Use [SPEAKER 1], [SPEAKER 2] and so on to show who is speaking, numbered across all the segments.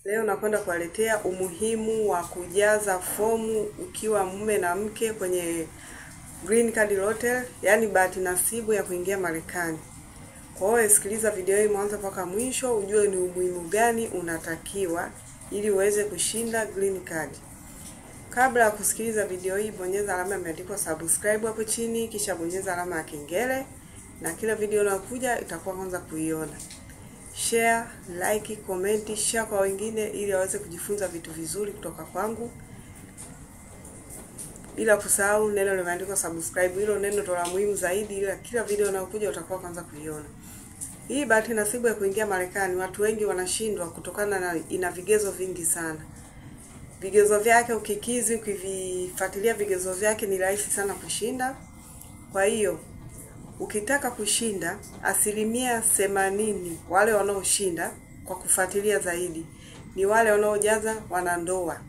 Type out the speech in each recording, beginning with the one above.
[SPEAKER 1] Leo nakwenda kuwaletea umuhimu wa kujaza fomu ukiwa mume na mke kwenye Green Card Lottery, yani bahati nasibu ya kuingia Marekani. Kwa hiyo sikiliza video hii mwanzo mpaka mwisho ujue ni umuhimu gani unatakiwa ili uweze kushinda Green Card. Kabla ya kusikiliza video hii, bonyeza alama imeandikwa subscribe hapo chini, kisha bonyeza alama ya kengele na kila video inayokuja itakuwa kwanza kuiona. Share, like, comment, share kwa wengine ili waweze kujifunza vitu vizuri kutoka kwangu. Bila kusahau neno limeandikwa subscribe, hilo neno ndo la muhimu zaidi, ili kila video inayokuja utakuwa kwanza kuiona. Hii bahati nasibu ya kuingia Marekani, watu wengi wanashindwa kutokana na ina vigezo vingi sana. Vigezo vyake ukivifuatilia vigezo vyake ni rahisi sana kushinda. Kwa hiyo ukitaka kushinda, 80% wale wanaoshinda kwa kufuatilia zaidi ni wale wanaojaza wanandoa.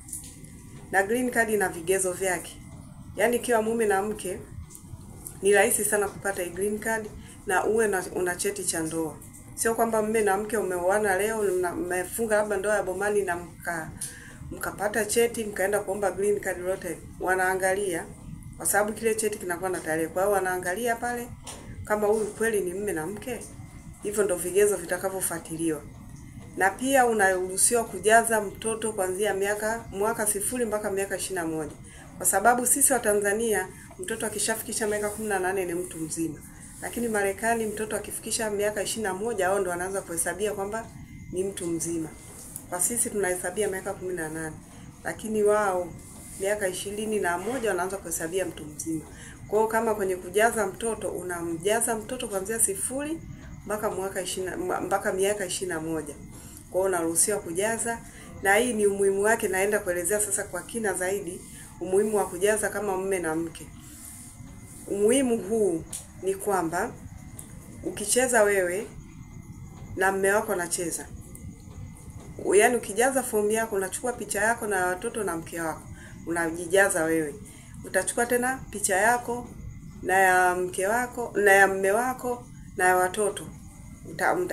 [SPEAKER 1] Na Green Card ina vigezo vyake. Yaani kiwa mume na mke ni rahisi sana kupata Green Card na una cheti cha ndoa. Sio kwamba mume na mke umeoana leo, mmefunga labda ndoa ya bomani na mkapata cheti mkaenda kuomba Green Card Lottery. Wanaangalia kwa sababu kile cheti kinakuwa na tarehe. Kwa hiyo wanaangalia pale kama huyu kweli ni mume na mke. Hivyo ndio vigezo vitakavyofuatiliwa. Na pia unaruhusiwa kujaza mtoto kuanzia mwaka 0 mpaka miaka 21. Kwa sababu sisi wa Tanzania mtoto akishafikisha miaka 18 ni mtu mzima. Lakini Marekani mtoto akifikisha miaka 21 hao ndio wanaanza kuhesabia kwamba ni mtu mzima. Kwa sisi tunahesabia miaka 18. Lakini wao miaka 21 wanaanza kuhesabia mtu mzima. Kwa hiyo kama kwenye kujaza mtoto unamjaza mtoto kuanzia 0 mpaka miaka 21. Kwa hiyo unaruhusiwa kujaza, na hii ni umuhimu wake, naenda kuelezea sasa kwa kina zaidi umuhimu wa kujaza kama mume na mke. Umuhimu huu ni kwamba ukicheza wewe na mume wako anacheza. Yaani ukijaza fomu yako unachukua picha yako na watoto na mke wako, unajijaza wewe. Utachukua tena picha yako na ya mke wako na ya mume wako na ya watoto.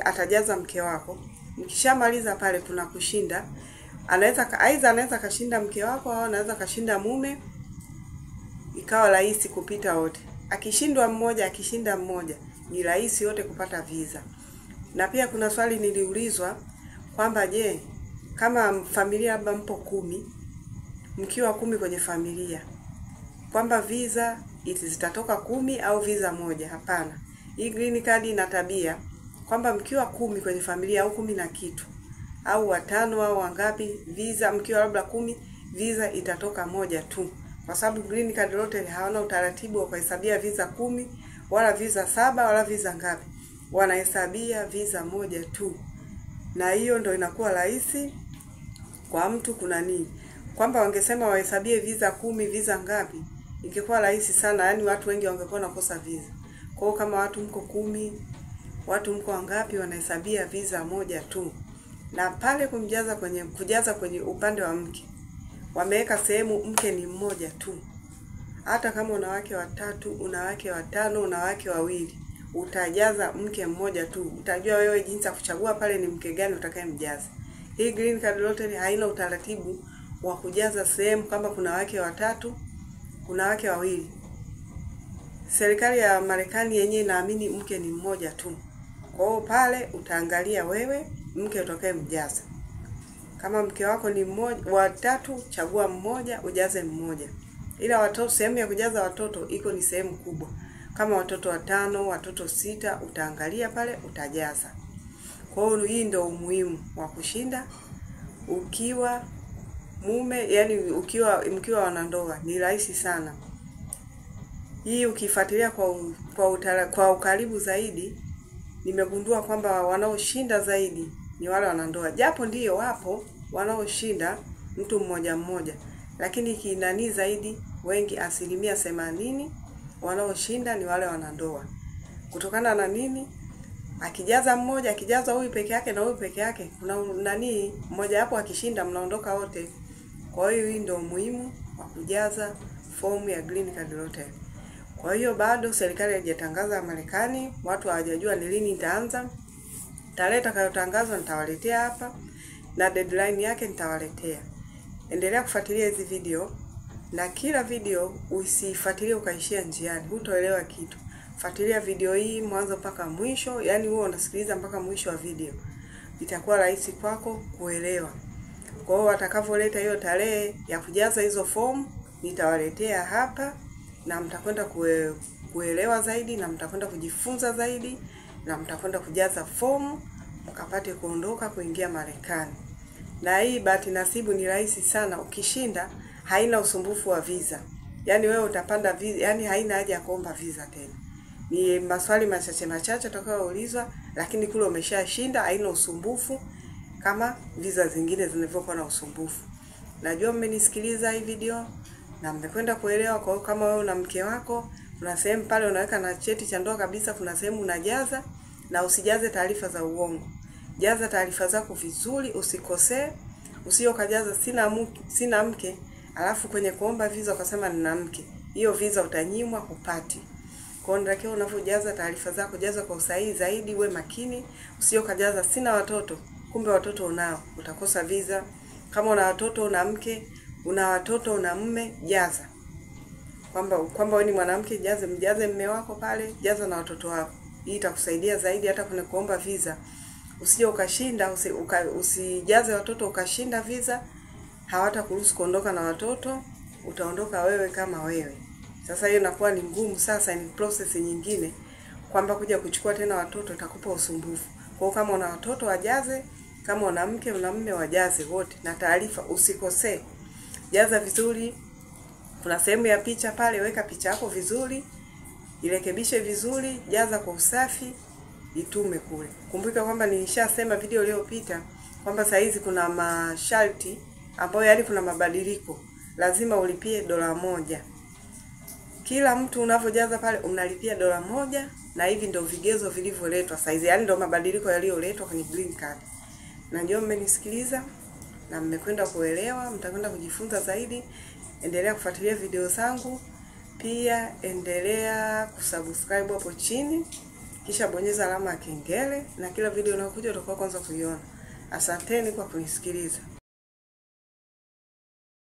[SPEAKER 1] Atajaza mke wako. Mkishamaliza pale kuna kushinda. Anaweza kashinda mke wako au anaweza kashinda mume. Ikawa rahisi kupita wote. Akishinda mmoja ni rahisi wote kupata visa. Na pia kuna swali niliulizwa kwamba je, kama familia labda mpo 10, mkiwa 10 kwenye familia, kwamba visa zitatoka 10 au visa moja? Hapana. Hii Green Card ina tabia kwamba mkiwa 10 kwenye familia au 10 na kitu au 5 au wangapi, visa mkiwa labda 10, visa itatoka moja tu. Kwa sababu Green Card Lottery hawana utaratibu wa kuhesabia visa 10 wala visa 7 wala visa ngapi. Wanahesabia visa moja tu. Na hiyo ndio inakuwa rahisi kwa mtu kwamba wangesema wahesabie visa 10 visa ngapi, ingekuwa rahisi sana, yani watu wengi wangekuwa nakosa visa. Kwa hiyo kama watu mko 10, watu mko wangapi, wanahesabia visa moja tu. Na pale kujaza kwenye upande wa mke, wameweka sehemu mke ni mmoja tu. Hata kama una wake 3, una wake 5, una wake 2, utajaza mke mmoja tu. Utajua wewe jinsi ya kuchagua pale ni mke gani utakayemjaza. Hii Green Card Lottery haina utaratibu wa kujaza sehemu kama kuna wake 3, kuna wake 2. Serikali ya Marekani yenyewe inaamini mke ni mmoja tu. Kwa hiyo pale utaangalia wewe mke utakayemjaza. Kama mke wako ni mmoja, 3, chagua mmoja ujaze mmoja. Ila watoto, sehemu ya kujaza watoto iko ni sehemu kubwa. Kama watoto 5, watoto 6, utaangalia pale utajaza. Kwa hiyo hii ndio umuhimu wa kushinda ukiwa mume, yani mkiwa wanandoa ni rahisi sana. Hii ukifuatilia kwa ukaribu zaidi, nimegundua kwamba wanaoshinda zaidi ni wale wanandoa. Japo ndio wapo wanaoshinda mtu mmoja, lakini kinani zaidi wengi 80% wanaoshinda ni wale wanandoa. Kutokana na nini? Akijaza huyu peke yake na huyu peke yake, kuna mmoja hapo akishinda mnaondoka wote. Kwa hiyo hii ndio muhimu wa kujaza fomu ya Green Card Lottery. Kwa hiyo bado serikali haijatangaza Marekani, watu hawajajua ni lini itaanza. Tarehe itakayotangazwa nitawaletea hapa. na deadline yake nitawaletea. Endelea kufuatilia hizi video, na kila video usifuatilie ukaishia njiani, hutoelewa kitu. Fuatilia video hii mwanzo mpaka mwisho, yani wewe unasikiliza mpaka mwisho wa video. Itakuwa rahisi kwako kuelewa. Kwa hiyo watakavoleta hiyo tarehe ya kujaza hizo form, nitawaletea hapa na mtakwenda kuelewa zaidi, na mtakwenda kujifunza zaidi, na mtakwenda kujaza form mkapate kuondoka kuingia Marekani. Na hii bahati nasibu ni rahisi sana, ukishinda haina usumbufu wa visa. Yani wewe utapanda visa, yani haina haja ya kuomba visa tena. Ni maswali machache utakayoulizwa, lakini kule umeshashinda, haina usumbufu kama visa zingine zinavyokuwa na usumbufu. Najua mmenisikiliza hii video na mmekwenda kuelewa. Kwa hiyo kama wewe una mke wako, kuna sehemu pale unaweka na cheti cha ndoa kabisa, kuna sehemu unajaza, na usijaze taarifa za uongo. Jaza taarifa zako vizuri, usikosee. Usio kajaza sina mke, alafu kwenye kuomba visa ukasema nina mke. Hiyo visa utanyimwa, kupati. Kwa hiyo ndio unavyojaza taarifa zako, jaza kwa usahihi zaidi, uwe makini. Usio kajaza sina watoto, kumbe watoto unao, utakosa visa. Kama una watoto, una mke, una watoto, una mume, jaza. Kwamba wewe ni mwanamke, mjaze mume wako pale, jaza na watoto wako. Hii itakusaidia zaidi hata kwenye kuomba visa. Usije ukashinda, usijaze watoto ukashinda visa, hawatakuruhusu kuondoka na watoto, utaondoka wewe kama wewe. Sasa hiyo inakuwa ni ngumu, sasa ni process nyingine kwamba kuja kuchukua tena watoto itakupa usumbufu. Kwa hiyo kama una watoto wajaze, kama una mke una mume wajaze wote, na taarifa usikosee. Jaza vizuri. Kuna sehemu ya picha pale, weka picha yako vizuri, irekebishe vizuri, jaza kwa usafi, itume kule. Kumbuka kwamba nilishasema video iliyopita kwamba saa hizi kuna masharti ambayo yani kuna mabadiliko. Lazima ulipie $1. Kila mtu unavojaza pale unalipia $1, na hivi ndio vigezo vilivyoletwa saa hizi. Yani ndio mabadiliko yaliyoletwa kwenye green card. Najua mmenisikiliza na mmekwenda kuelewa, mtakwenda kujifunza zaidi. Endelea kufuatilia video zangu. Pia endelea kusubscribe hapo chini. Kisha bonyeza alama ya kengele, na kila video inayokuja utakuwa kwanza kuiona. Asanteni kwa kunisikiliza.